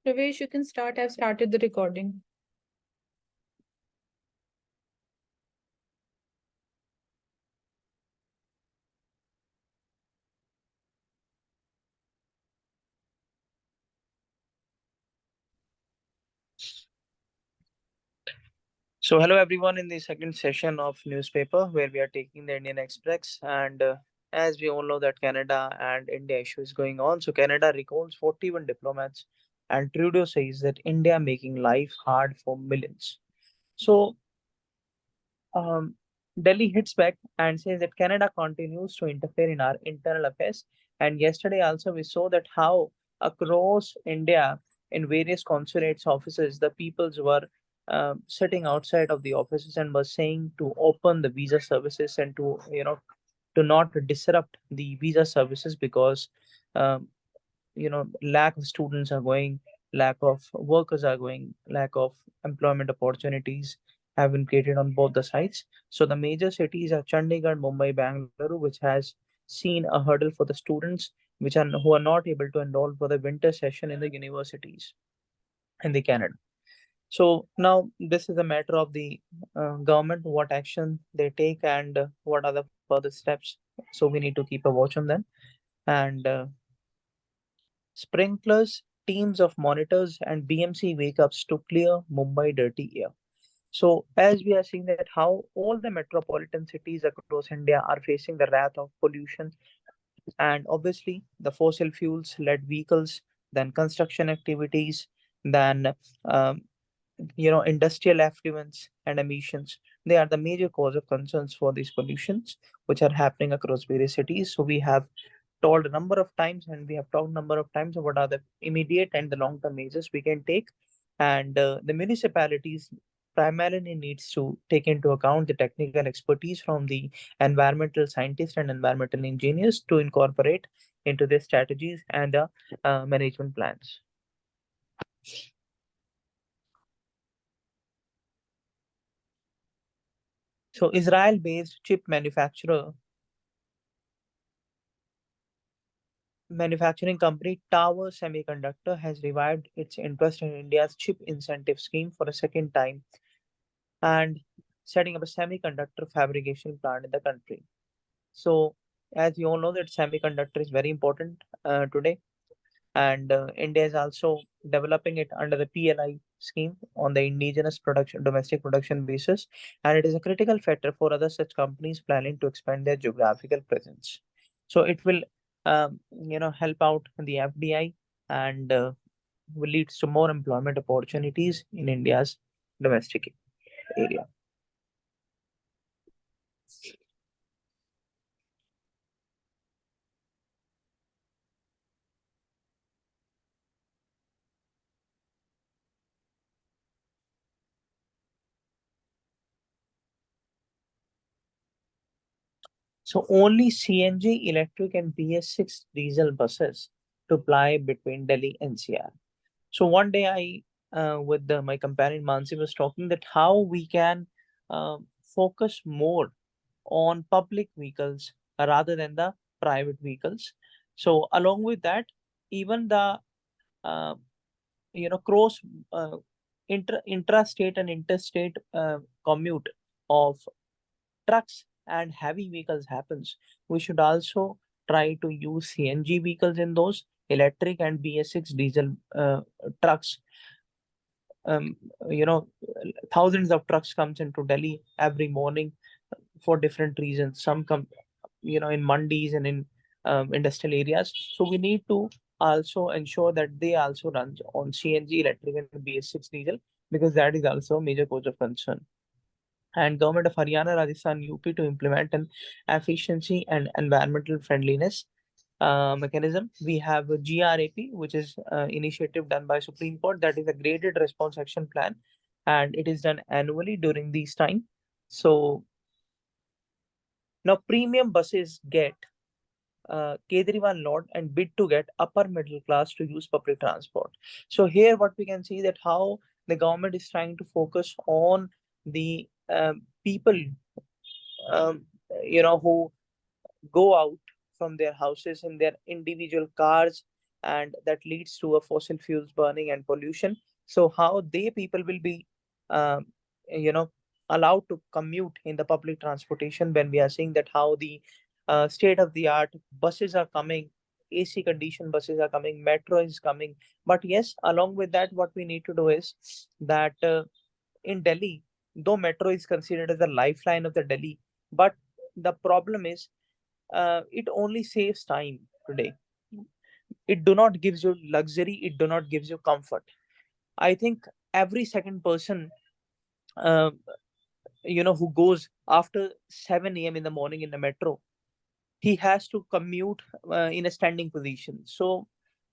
Pravesh, you can start. I've started the recording. So, hello everyone in the second session of newspaper where we are taking the Indian Express and as we all know that Canada and India issue is going on. So, Canada recalls 41 diplomats and Trudeau says that India making life hard for millions. So, um, Delhi hits back and says that Canada continues to interfere in our internal affairs. And yesterday also we saw that how across India in various consulates offices, the peoples were sitting outside of the offices and were saying to open the visa services and to to not disrupt the visa services because um, lack of students are going, lack of workers are going, lack of employment opportunities have been created on both the sides. So the major cities are Chandigarh, Mumbai, Bangalore, which has seen a hurdle for the students who are not able to enroll for the winter session in the universities in the Canada. So now this is a matter of the government, what action they take and what are the further steps. So we need to keep a watch on them. And sprinklers, teams of monitors, and BMC wake ups to clear Mumbai dirty air. So, as we are seeing that how all the metropolitan cities across India are facing the wrath of pollution, and obviously the fossil fuels led vehicles, then construction activities, then um, industrial effluents and emissions. They are the major cause of concerns for these pollutions which are happening across various cities. So we have told a number of times and we have talked a number of times what are the immediate and the long term measures we can take, and the municipalities primarily needs to take into account the technical expertise from the environmental scientists and environmental engineers to incorporate into their strategies and management plans. So Israel based chip manufacturing company Tower Semiconductor has revived its interest in India's chip incentive scheme for a second time and setting up a semiconductor fabrication plant in the country. So, as you all know, that semiconductor is very important today, and India is also developing it under the PLI scheme on the indigenous production, domestic production basis, and it is a critical factor for other such companies planning to expand their geographical presence. So it will, help out the FDI and will lead to more employment opportunities in India's domestic area. So only CNG, electric, and BS6 diesel buses to ply between Delhi and NCR. So one day with my companion Mansi, was talking that how we can focus more on public vehicles rather than the private vehicles. So along with that, even the uh, cross uh, intrastate and interstate commute of trucks and heavy vehicles happens, we should also try to use CNG vehicles in those electric and BS6 diesel trucks. um, you know Thousands of trucks comes into Delhi every morning for different reasons. Some come in mandis and in industrial areas, so we need to also ensure that they also run on CNG, electric, and BS6 diesel, because that is also a major cause of concern. And government of Haryana, Rajasthan, UP to implement an efficiency and environmental friendliness mechanism. We have a GRAP, which is initiative done by Supreme Court. That is a graded response action plan, and it is done annually during these time. So now premium buses get Kejriwal nod and bid to get upper middle class to use public transport. So here, what we can see that how the government is trying to focus on the people, um, who go out from their houses in their individual cars and that leads to a fossil fuels burning and pollution. So how they people will be um, you know allowed to commute in the public transportation when we are seeing that how the state of the art buses are coming, AC condition buses are coming, metro is coming. But yes, along with that, what we need to do is that in Delhi, though metro is considered as the lifeline of the Delhi, but the problem is it only saves time today. It do not gives you luxury. It do not gives you comfort. I think every second person, uh, who goes after 7 a.m. in the morning in the metro, he has to commute in a standing position. So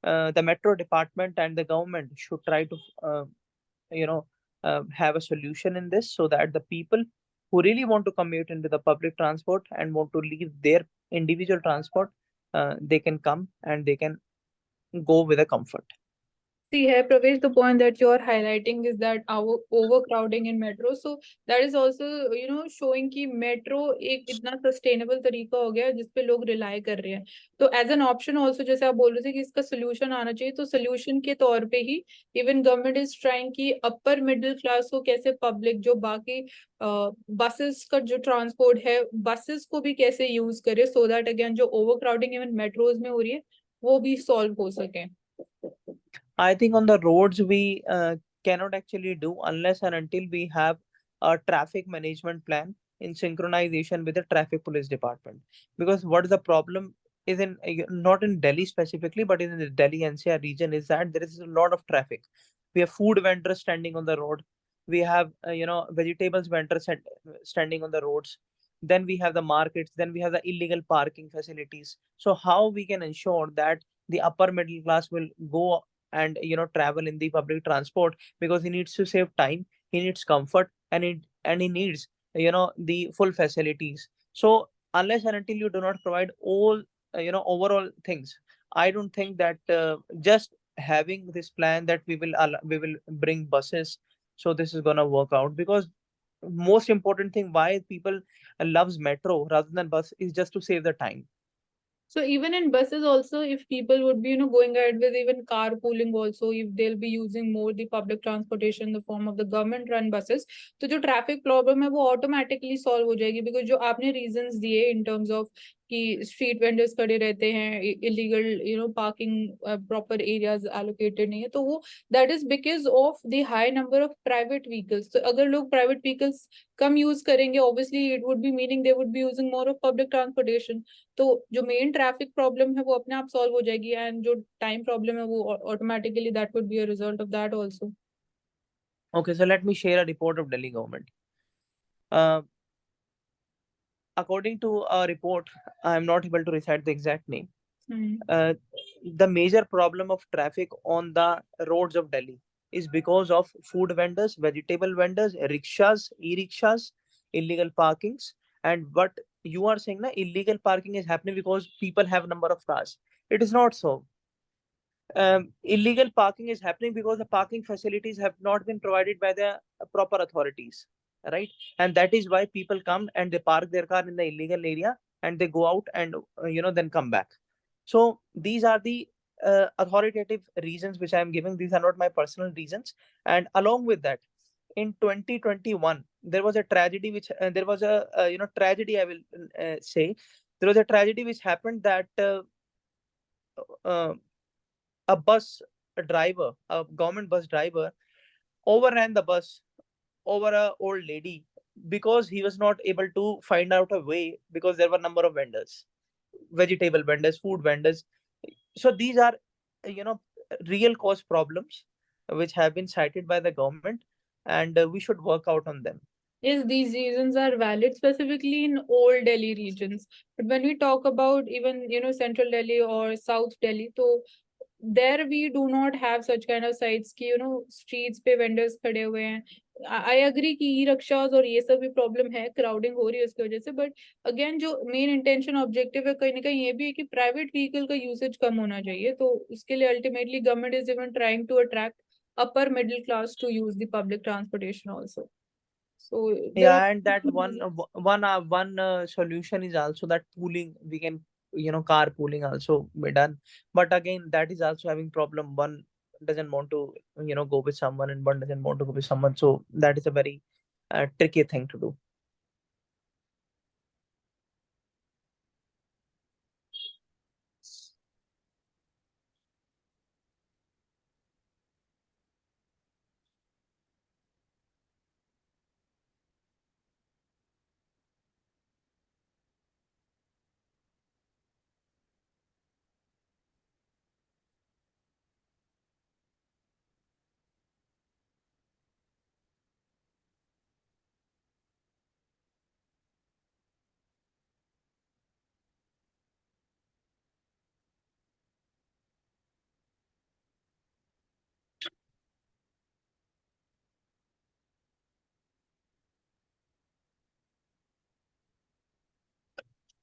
the metro department and the government should try to you know have a solution in this, so that the people who really want to commute into the public transport and want to leave their individual transport, they can come and they can go with a comfort. See here, Pravesh, the point that you're highlighting is that our overcrowding in metro. So that is also, showing कि metro एक इतना sustainable तरीका हो गया है जिस पे लोग rely कर रहे हैं. तो as an option also, जैसे आप बोल रहे थे कि इसका solution आना चाहिए, तो solution के तौर पे ही even government is trying कि upper middle class को कैसे public जो बाकी buses का जो transport है, buses को भी कैसे use करे, so that again जो overcrowding even metros में हो रही है वो भी solve हो सके. I think on the roads we cannot actually do unless and until we have a traffic management plan in synchronization with the traffic police department. Because what is the problem is in not in Delhi specifically, but in the Delhi NCR region, is that there is a lot of traffic. We have food vendors standing on the road. We have vegetables vendors standing on the roads. Then we have the markets. Then we have the illegal parking facilities. So how we can ensure that the upper middle class will go and travel in the public transport, because he needs to save time, he needs comfort, and he needs the full facilities. So unless and until you do not provide all overall things, I don't think that just having this plan that we will bring buses, so this is going to work out. Because most important thing why people loves metro rather than bus is just to save the time. So even in buses also, if people would be, going ahead with even carpooling also, if they'll be using more the public transportation in the form of the government run buses, तो जो traffic problem है वो automatically solve हो जाएगी, because जो आपने reasons दिए in terms of कि street vendors खड़े रहते हैं, illegal, parking proper areas allocated नहीं है, तो वो that is because of the high number of private vehicles. तो अगर लोग private vehicles कम use करेंगे, obviously it would be meaning they would be using more of public transportation. तो जो मेन ट्रैफिक प्रॉब्लम है वो अपने आप सॉल्व हो जाएगी, एंड जो टाइम प्रॉब्लम है वो automatically that would be a result of that also. Okay, so let me share a report of Delhi government. uh, According to a report, I am not able to recite the exact name. Uh, the major problem of traffic on the roads of Delhi is because of food vendors, vegetable vendors, rickshaws, e-rickshaws, illegal parkings. And what you are saying, na, illegal parking is happening because people have number of cars. It is not so. Illegal parking is happening because the parking facilities have not been provided by the proper authorities, right? And that is why people come and they park their car in the illegal area and they go out and then come back. So these are the authoritative reasons which I am giving. These are not my personal reasons. And along with that, in 2021 there was a tragedy which there was a tragedy, I will say. There was a tragedy which happened that uh, a bus driver, a government bus driver, overran the bus over a old lady because he was not able to find out a way, because there were number of vendors, vegetable vendors, food vendors. So these are you know real cause problems which have been cited by the government, and we should work out on them. Yes, these reasons are valid specifically in old Delhi regions. But when we talk about even, central Delhi or South Delhi, so there we do not have such kind of sites कि, streets पे vendors खड़े हुए हैं. I agree कि ई-रिक्शास और ये सब भी प्रॉब्लम है, क्राउडिंग हो रही है उसकी वजह से, बट अगेन जो मेन इंटेंशन ऑब्जेक्टिव है कहीं ना कहीं ये भी है कि प्राइवेट व्हीकल का यूसेज कम होना चाहिए. तो उसके लिए ultimately government is even trying to attract upper middle class to use the public transportation also. So there are Yeah, and that one solution is also that pooling. We can carpooling also be done. But again, that is also having problem. One doesn't want to go with someone, and one doesn't want to go with someone. So that is a very tricky thing to do.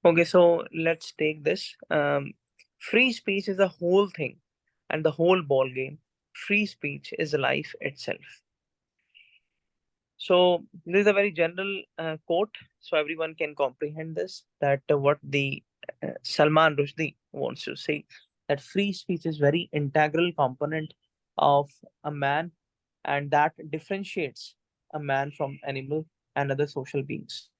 Okay, so let's take this. Free speech is a whole thing and the whole ball game. Free speech is life itself. So this is a very general quote, so everyone can comprehend this. That what the Salman Rushdie wants to say, that free speech is very integral component of a man, and that differentiates a man from animal and other social beings,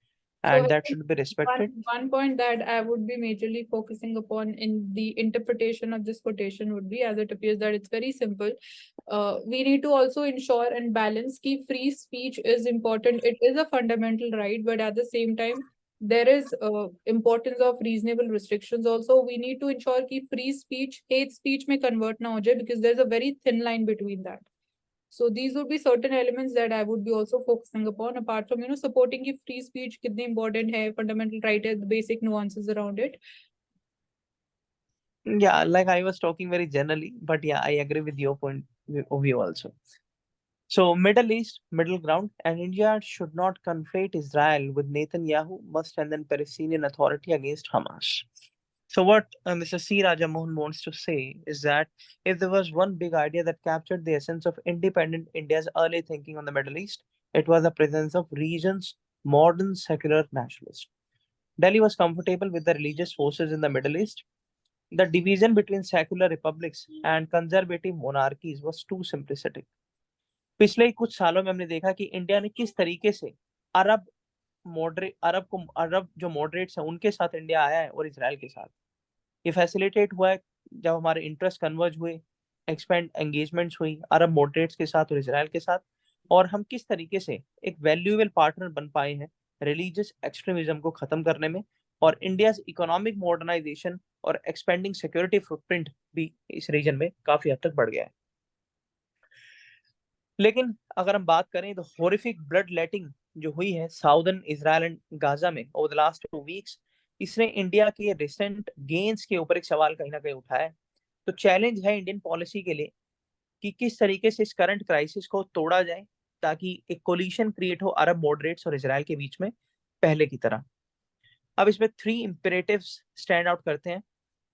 So and I that think should be one respected. one point that I would be majorly focusing upon in the interpretation of this quotation would be, as it appears that it's very simple. We need to also ensure and balance key free speech is important. It is a fundamental right, but at the same time, there is importance of reasonable restrictions. Also, we need to ensure key free speech, hate speech may convert now, because there's a very thin line between that. So these would be certain elements that I would be also focusing upon, apart from, supporting की free speech कितनी important है, fundamental right है, the basic nuances around it. Yeah, like I was talking very generally, but yeah, I agree with your point of view also. So Middle East, middle ground, and India should not conflate Israel with Netanyahu must strengthen Palestinian Authority against Hamas. So what Mr. C. Rajamohan wants to say is that if there was one big idea that captured the essence of independent India's early thinking on the Middle East, it was the presence of regions, modern secular nationalists. Delhi was comfortable with the religious forces in the Middle East. The division between secular republics and conservative monarchies was too simplistic. पिछले कुछ सालों में हमने देखा कि India ने किस तरीके से अरब अरब जो मॉडरेट्स हैं उनके साथ इंडिया आया है और इसराइल के साथ ये फैसिलिटेट हुआ है जब हमारे इंटरेस्ट कन्वर्ज हुए, एक्सपेंड एंगेजमेंट्स हुई अरब मॉडरेट्स के साथ और इसराइल के साथ, और हम किस तरीके से एक वैल्यूएबल पार्टनर बन पाए हैं रिलीजियस एक्सट्रीमिज्म को खत्म करने में, और इंडिया इकोनॉमिक मॉडर्नाइजेशन और एक्सपेंडिंग सिक्योरिटी फुटप्रिंट भी इस रीजन में काफी हद तक बढ़ गया है। लेकिन अगर हम बात करें तो हॉरिफिक ब्लड लेटिंग जो हुई है साउदर्न इजराइल एंड गाजा में ओवर द लास्ट 2 वीक्स, इसने इंडिया के रिसेंट गेन्स के ऊपर एक सवाल कहीं ना कहीं उठाया है। तो चैलेंज है इंडियन पॉलिसी के लिए कि किस तरीके से इस करंट क्राइसिस को तोड़ा जाए ताकि एक कोलिशन क्रिएट हो अरब मॉडरेट्स और इसराइल के बीच में पहले की तरह। अब इसमें 3 इंपेरेटिव्स स्टैंड आउट करते हैं।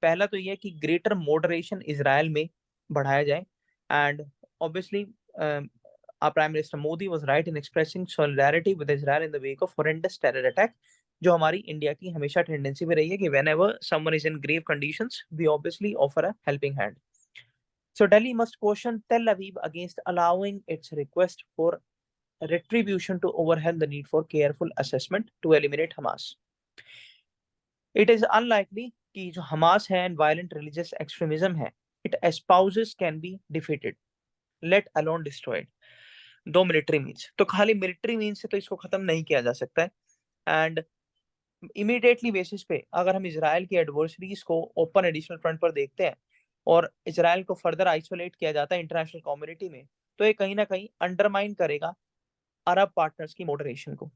पहला तो यह कि ग्रेटर मॉडरेशन इसराइल में बढ़ाया जाए, and obviously our Prime Minister Modi was right in expressing solidarity with Israel in the wake of horrendous terror attack, जो हमारी इंडिया की हमेशा टेंडेंसी भी रही है कि whenever someone is in grave conditions, we obviously offer a helping hand. So Delhi must caution Tel Aviv against allowing its request for retribution to overwhelm the need for careful assessment to eliminate Hamas. It is unlikely कि जो Hamas है and violent religious extremism है, it espouses can be defeated, let alone destroyed. 2 military means, तो खाली military means से तो इसको खत्म नहीं किया जा सकता है। एंड इमीडिएटली बेसिस पे अगर हम इसराइल की एडवर्सरीज को ओपन एडिशनल फ्रंट पर देखते हैं और इसराइल को फर्दर आइसोलेट किया जाता है इंटरनेशनल कम्युनिटी में, तो ये कहीं ना कहीं अंडरमाइन करेगा अरब पार्टनर्स की मॉडरेशन को।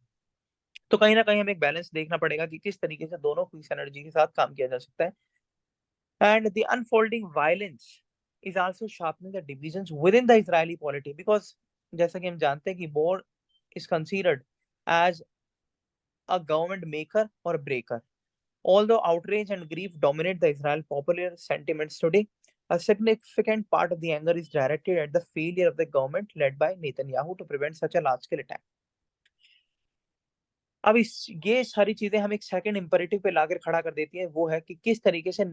तो कहीं ना कहीं हमें एक बैलेंस देखना पड़ेगा कि किस तरीके से दोनों पीस एनर्जी के साथ काम किया जा सकता है। And the unfolding violence is also sharpening the divisions within the Israeli polity, because जैसा कि हम जानते हैं कि war is considered as a government maker or breaker. Although outrage and grief dominate the Israel popular sentiments today, a significant part of the anger is directed at the failure of the government led by Netanyahu to prevent such a large-scale attack. अब ये सारी चीजें हम एक second imperative पे लाकर खड़ा कर देती हैं, वो है कि किस तरीके से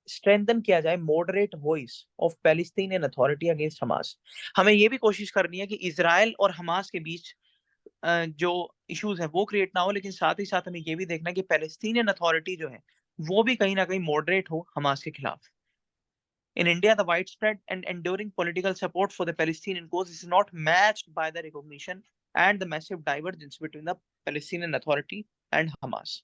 स्ट्रेंथन किया जाए moderate voice of Palestinian authority against Hamas. हमें ये भी कोशिश करनी है कि इसराइल और हमास के बीच जो इश्यूज है वो क्रिएट ना हो, लेकिन साथ ही साथ हमें ये भी देखना है कि पैलेस्टीनियन अथॉरिटी जो है वो भी कहीं ना कहीं मॉडरेट हो हमास के खिलाफ। In India, the widespread and enduring political support for the Palestinian cause is not matched by the recognition and the massive divergence between the Palestinian Authority and Hamas.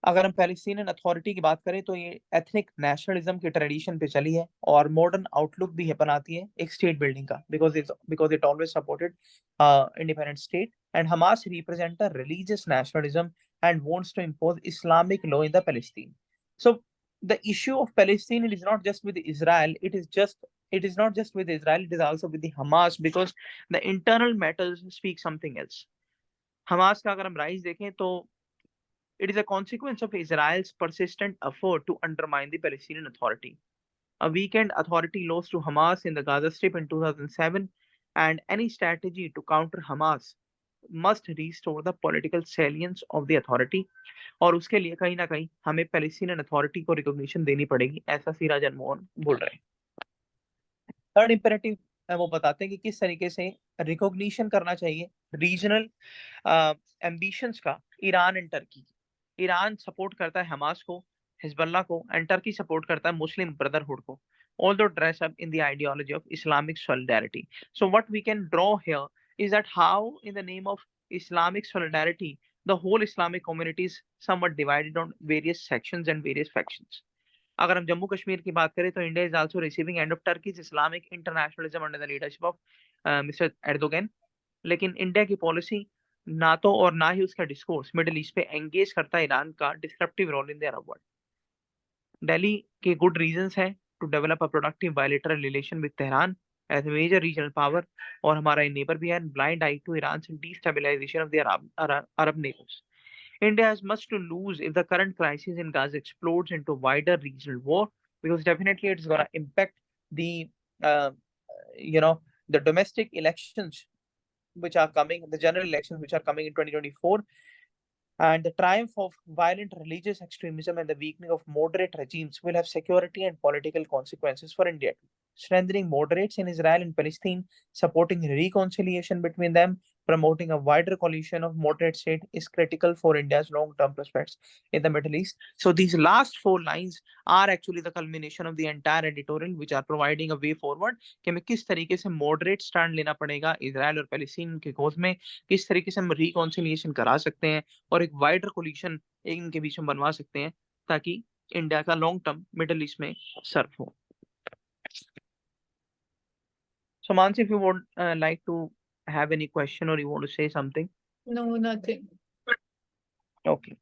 अगर हम पैलेस्टीनियन अथॉरिटी की बात करें तो ये ethnic nationalism के tradition पे चली है और मॉडर्न आउटलुक भी है बनाती है एक स्टेट बिल्डिंग का, because it always supported independent state, and Hamas represent a religious nationalism and wants to impose Islamic law in the Palestine. So the issue of Palestine is not just with Israel, it is not just with Israel, it is also with the Hamas, because the internal matters speak something else. Hamas का अगर हम rise देखें तो it is a consequence of Israel's persistent effort to undermine the Palestinian Authority. A weakened authority lost to Hamas in the Gaza Strip in 2007, and any strategy to counter Hamas must restore the political salience of the authority. और उसके लिए कहीं ना कहीं हमें Palestinian authority को recognition देनी पड़ेगी, ऐसा सी राजन मोहन बोल रहे हैं. थर्ड इंपेरेटिव वो बताते हैं कि किस तरीके से रिकॉग्निशन करना चाहिए रीजनल एम्बिशंस का Iran and Turkey. Iran support करता है हमास को, हिजबुल्लाह को, एंड टर्की सपोर्ट करता है मुस्लिम ब्रदरहुड को, although dressed up in the ideology of Islamic solidarity. So what we can draw here is that how in the name of Islamic solidarity the whole Islamic community is somewhat divided on various sections and various factions. अगर हम जम्मू कश्मीर की बात करें तो India is also receiving end of Turkey's Islamic internationalism under the leadership of mister Erdogan. लेकिन India की policy ना तो और ना ही उसका डिस्कोर्स मिडिल ईस्ट पे एंगेज करता है ईरान का disruptive role in the Arab world. Delhi के गुड रीजंस है to develop a productive bilateral relation with Tehran as a major regional power, और हमारा नेबर भी है, blind eye to Iran destabilisation of the Arab neighbours. India has much to lose if the current crisis in Gaza explodes into wider regional war, because definitely it's going to impact the, uh, you know, the domestic elections which are coming, the general elections which are coming in 2024, and the triumph of violent religious extremism and the weakening of moderate regimes will have security and political consequences for India. Strengthening moderates in Israel and Palestine, supporting reconciliation between them, promoting a wider coalition of moderate states is critical for India's long-term prospects in the Middle East. So these last four lines are actually the culmination of the entire editorial, which are providing a way forward कि हमें किस तरीके से moderate stand लेना पड़ेगा Israel और Palestine के कोज में, किस तरीके से हम reconciliation करा सकते हैं और एक वाइडर कोलिशन इनके बीच में बनवा सकते हैं ताकि इंडिया का लॉन्ग टर्म मिडिल ईस्ट में सर्व हो. So Mansi, if you would like to have any question or you want to say something. No, nothing. Okay.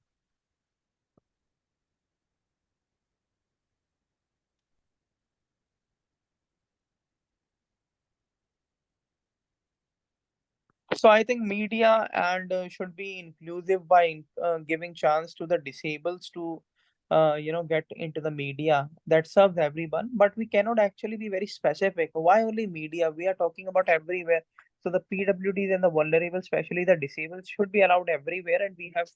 So I think media and should be inclusive by giving chance to the disabled to get into the media that serves everyone. But we cannot actually be very specific. Why only media? We are talking about everywhere. So the PWDs and the vulnerable, especially the disabled, should be allowed everywhere. And we have,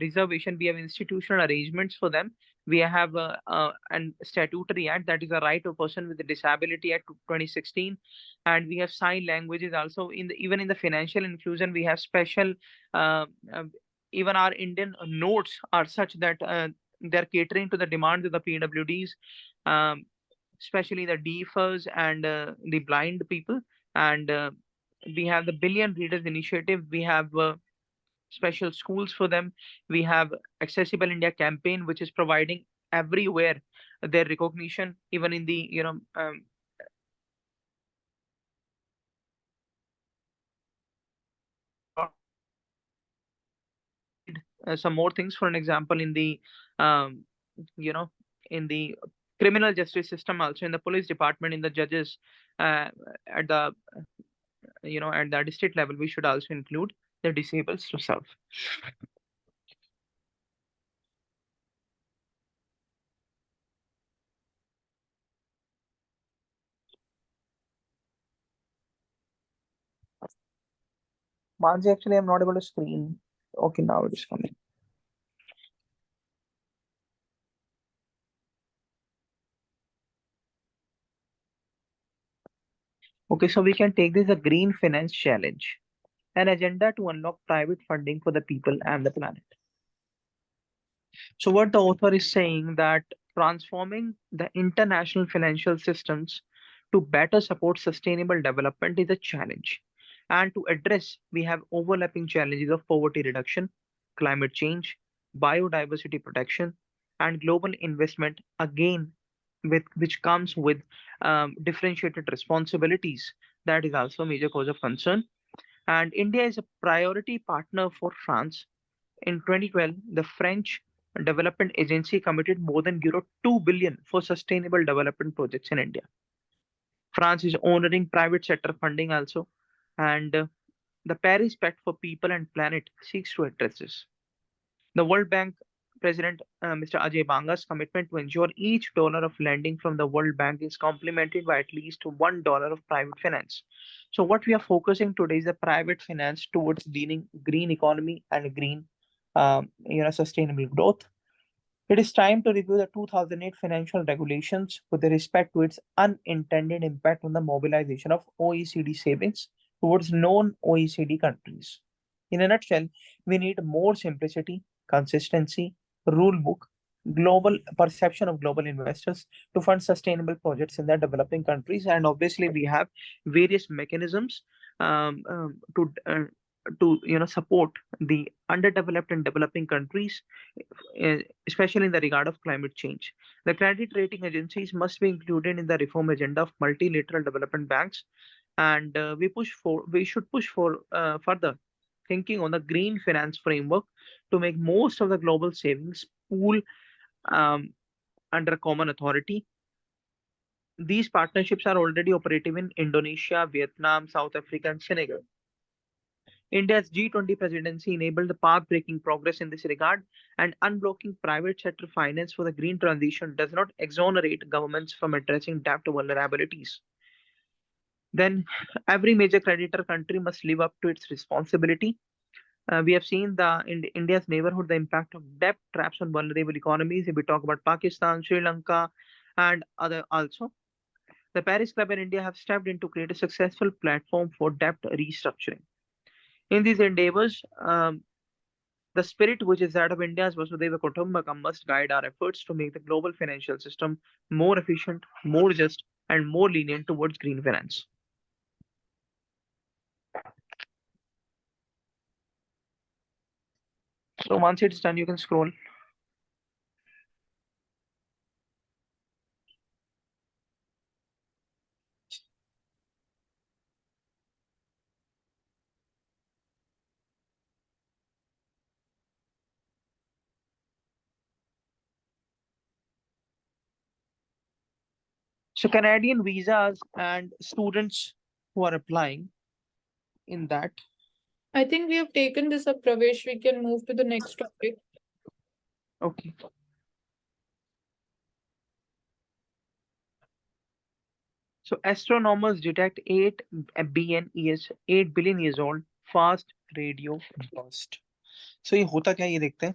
reservation. We have institutional arrangements for them. We have an statutory act, that is a right of person with a disability act 2016, and we have sign languages also. In the even in the financial inclusion we have special, uh, uh, even our Indian notes are such that they're catering to the demands of the PWDs, um, especially the deafers and the blind people. And we have the Billion Readers Initiative. We have special schools for them. We have Accessible India campaign, which is providing everywhere their recognition, even in the some more things. For an example, in the um, you know in the criminal justice system, also in the police department, in the judges, uh, at the at the district level, we should also include the disabled to serve. Mansi, actually, I'm not able to screen. Okay, now it is coming. Okay, so we can take this a green finance challenge, an agenda to unlock private funding for the people and the planet. So what the author is saying that transforming the international financial systems to better support sustainable development is a challenge. And to address, we have overlapping challenges of poverty reduction, climate change, biodiversity protection, and global investment, again, with which comes with differentiated responsibilities. That is also a major cause of concern. And India is a priority partner for France. In 2012, the French Development Agency committed more than euro 2 billion for sustainable development projects in India. France is honoring private sector funding also, and the Paris Pact for People and Planet seeks to address this. The World Bank President Mr. Ajay Banga's commitment to ensure each dollar of lending from the World Bank is complemented by at least $1 of private finance. So what we are focusing today is the private finance towards green economy and green, sustainable growth. It is time to review the 2008 financial regulations with respect to its unintended impact on the mobilization of OECD savings towards non-OECD countries. In a nutshell, we need more simplicity, consistency, rule book, global perception of global investors to fund sustainable projects in the developing countries, and obviously we have various mechanisms to support the underdeveloped and developing countries, especially in the regard of climate change. The credit rating agencies must be included in the reform agenda of multilateral development banks, and we should push for further thinking on the green finance framework to make most of the global savings pool um, under a common authority. These partnerships are already operative in Indonesia, Vietnam, South Africa, and Senegal. India's G20 presidency enabled the path-breaking progress in this regard, and unblocking private sector finance for the green transition does not exonerate governments from addressing debt vulnerabilities. Then every major creditor country must live up to its responsibility. We have seen in India's neighborhood the impact of debt traps on vulnerable economies. If we talk about Pakistan, Sri Lanka, and other also, the Paris Club and India have stepped in to create a successful platform for debt restructuring. In these endeavors, the spirit which is that of India's Vasudhaiva Kutumbakam must guide our efforts to make the global financial system more efficient, more just, and more lenient towards green finance. So once it's done, you can scroll. So Canadian visas and students who are applying in that. I think we have taken this up, Pravesh. We can move to the next topic. Okay. So astronomers detect 8 billion years old fast radio burst. So ये होता क्या, ये देखते हैं.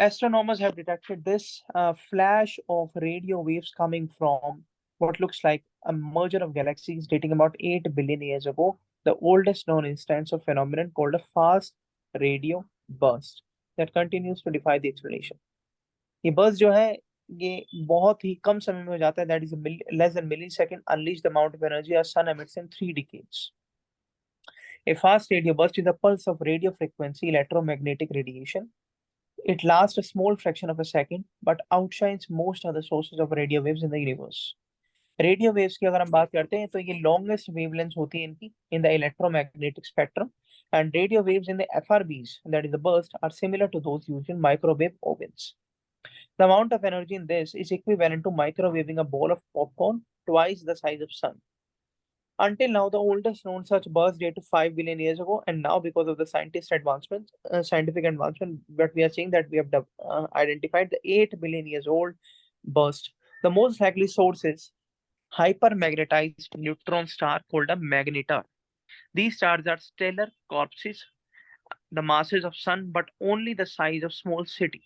Astronomers have detected this flash of radio waves coming from what looks like a merger of galaxies dating about 8 billion years ago, the oldest known instance of phenomenon called a fast radio burst that continues to defy the explanation. ये burst जो है ये बहुत ही कम समय में हो जाता है, that is less than millisecond, unleash the amount of energy our sun emits in 3 decades. A fast radio burst is a pulse of radio frequency electromagnetic radiation. It lasts a small fraction of a second, but outshines most other sources of radio waves in the universe. Radio waves की अगर हम बात करते हैं तो ये longest wavelength होती है इनकी in the electromagnetic spectrum, and radio waves in the FRBs, that is the burst, are similar to those used in microwave ovens. The amount of energy in this is equivalent to microwaving a bowl of popcorn twice the size of sun. Until now, the oldest known such burst date to 5 billion years ago, and now because of the scientific advancement, but we are seeing that we have identified the 8 billion years old burst. The most likely source is hypermagnetized neutron star called a magnetar. These stars are stellar corpses, the masses of sun, but only the size of small city.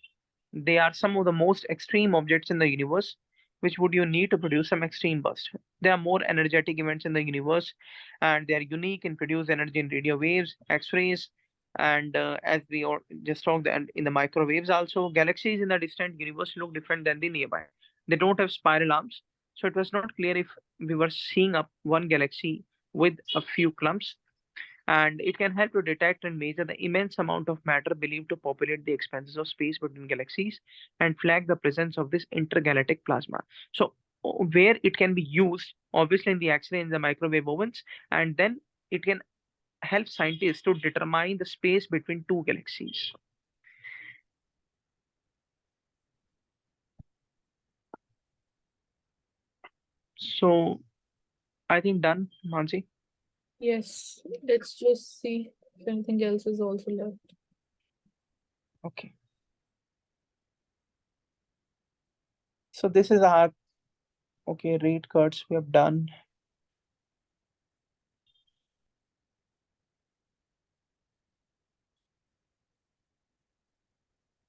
They are some of the most extreme objects in the universe, which would you need to produce some extreme burst. There are more energetic events in the universe, and they are unique in produce energy in radio waves, X-rays, and as we just talked, and in the microwaves also. Galaxies in the distant universe look different than the nearby. They don't have spiral arms, so it was not clear if we were seeing up one galaxy with a few clumps, and it can help to detect and measure the immense amount of matter believed to populate the expanses of space between galaxies and flag the presence of this intergalactic plasma. So, where it can be used, obviously in the X-ray in the microwave ovens, and then it can help scientists to determine the space between two galaxies. So, I think done, Mansi. Yes, let's just see if anything else is also left. Okay. So this is our rate cuts we have done.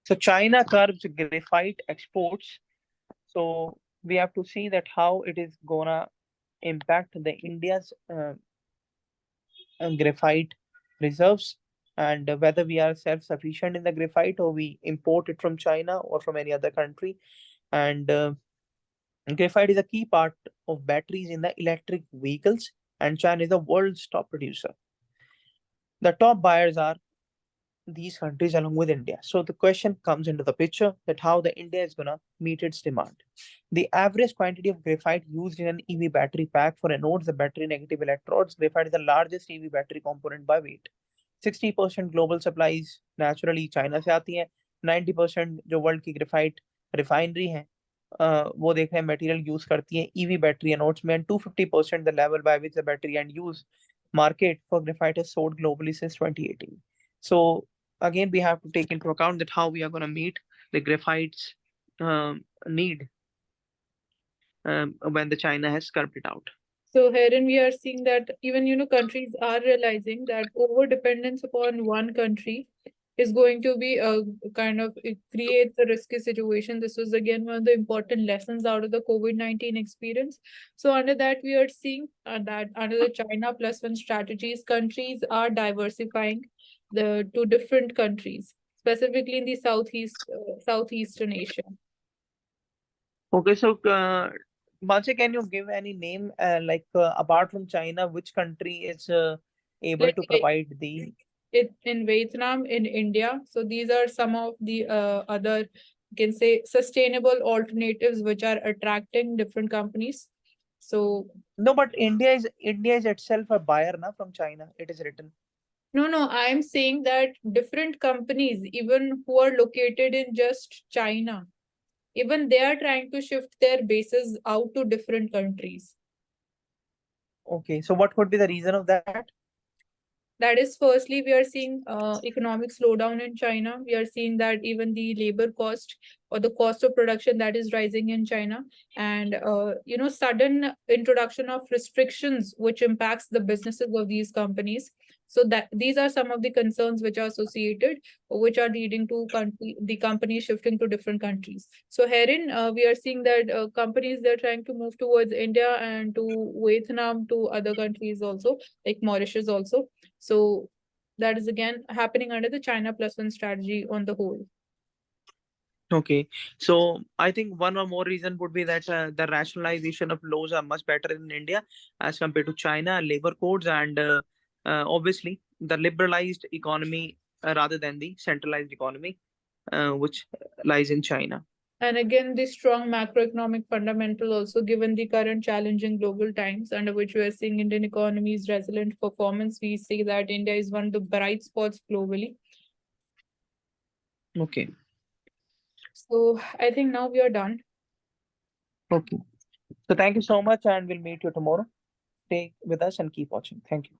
So China curbs graphite exports. So we have to see that how it is gonna impact the India's graphite reserves, and whether we are self-sufficient in the graphite or we import it from China or from any other country. And graphite is a key part of batteries in the electric vehicles, and China is the world's top producer. The top buyers are these countries along with India. So the question comes into the picture that how the India is gonna meet its demand. The average quantity of graphite used in an EV battery pack for anodes, the battery negative electrodes, graphite is the largest EV battery component by weight. 60% global supplies naturally China से आती हैं. 90% जो world की graphite refinery है वो देख रहे हैं मटेरियल यूज करती है ईवी बैटरी एनोड्स में, and 250% the level by which the battery and use market for graphite is sold globally since 2018. So again, we have to take into account that how we are going to meet the graphite's need when the China has curbed it out. So herein we are seeing that even countries are realizing that over dependence upon one country is going to be a kind of, it creates a risky situation. This was again one of the important lessons out of the COVID-19 experience. So under that we are seeing that under the China plus one strategies, countries are diversifying the to different countries, specifically in the southeastern Asia. Okay, so Manse, can you give any name apart from China, which country is able Like to provide the? it in Vietnam, in India. So these are some of the other, you can say, sustainable alternatives which are attracting different companies. So No, but India is itself a buyer na from China. It is written. no, I'm saying that different companies, even who are located in just China, even they are trying to shift their bases out to different countries. Okay, so what could be the reason of that? That is, firstly, we are seeing economic slowdown in China. We are seeing that even the labor cost or the cost of production that is rising in China, and sudden introduction of restrictions which impacts the businesses of these companies. So that these are some of the concerns which are associated, which are leading to the companies shifting to different countries. So herein, we are seeing that companies, they're trying to move towards India and to Vietnam, to other countries also, like Mauritius also. So that is again happening under the China plus one strategy on the whole. Okay, so I think one or more reason would be that the rationalization of laws are much better in India as compared to China, labor codes, and obviously the liberalized economy rather than the centralized economy, which lies in China. And again, the strong macroeconomic fundamental also, given the current challenging global times under which we are seeing Indian economy's resilient performance, we see that India is one of the bright spots globally. Okay. So I think now we are done. Okay. So thank you so much, and we'll meet you tomorrow. Stay with us and keep watching. Thank you.